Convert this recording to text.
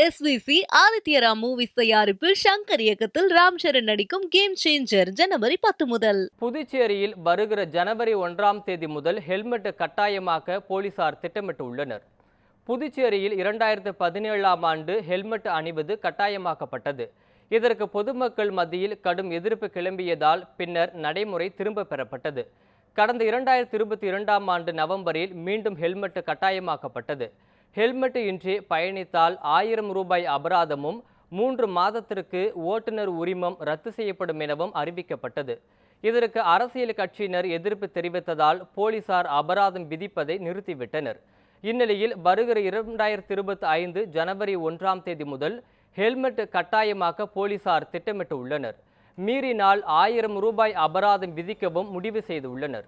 SVC Adityaram movies தயாரிப்பில் ஷங்கர் இயக்கத்தில் ராம் சரண் நடிக்கும் கேம் சேஞ்சர் ஜனவரி 10 முதல். புதுச்சேரியில் வருகிற ஜனவரி 1ஆம் தேதி முதல் ஹெல்மெட் கட்டாயமாக்க போலீசார் திட்டமிட்டு உள்ளனர். புதுச்சேரியில் 2017ஆம் ஆண்டு ஹெல்மெட் அணிவது கட்டாயமாக்கப்பட்டது. இதற்கு பொதுமக்கள் மத்தியில் கடும் எதிர்ப்பு கிளம்பியதால் பின்னர் நடைமுறை திரும்ப பெறப்பட்டது. கடந்த 2022ஆம் ஆண்டு நவம்பரில் மீண்டும் ஹெல்மெட் கட்டாயமாக்கப்பட்டது. ஹெல்மெட் இன்றி பயணித்தால் 1000 ரூபாய் அபராதமும் 3 மாதத்திற்கு ஓட்டுநர் உரிமம் ரத்து செய்யப்படும் எனவும் அறிவிக்கப்பட்டது. இதற்கு அரசியல் கட்சியினர் எதிர்ப்பு தெரிவித்ததால் போலீசார் அபராதம் விதிப்பதை நிறுத்திவிட்டனர். இந்நிலையில் வருகிற 2025 ஜனவரி 1ஆம் தேதி முதல் ஹெல்மெட் கட்டாயமாக்க போலீசார் திட்டமிட்டு உள்ளனர். மீறினால் 1000 ரூபாய் அபராதம் விதிக்கவும் முடிவு செய்துள்ளனர்.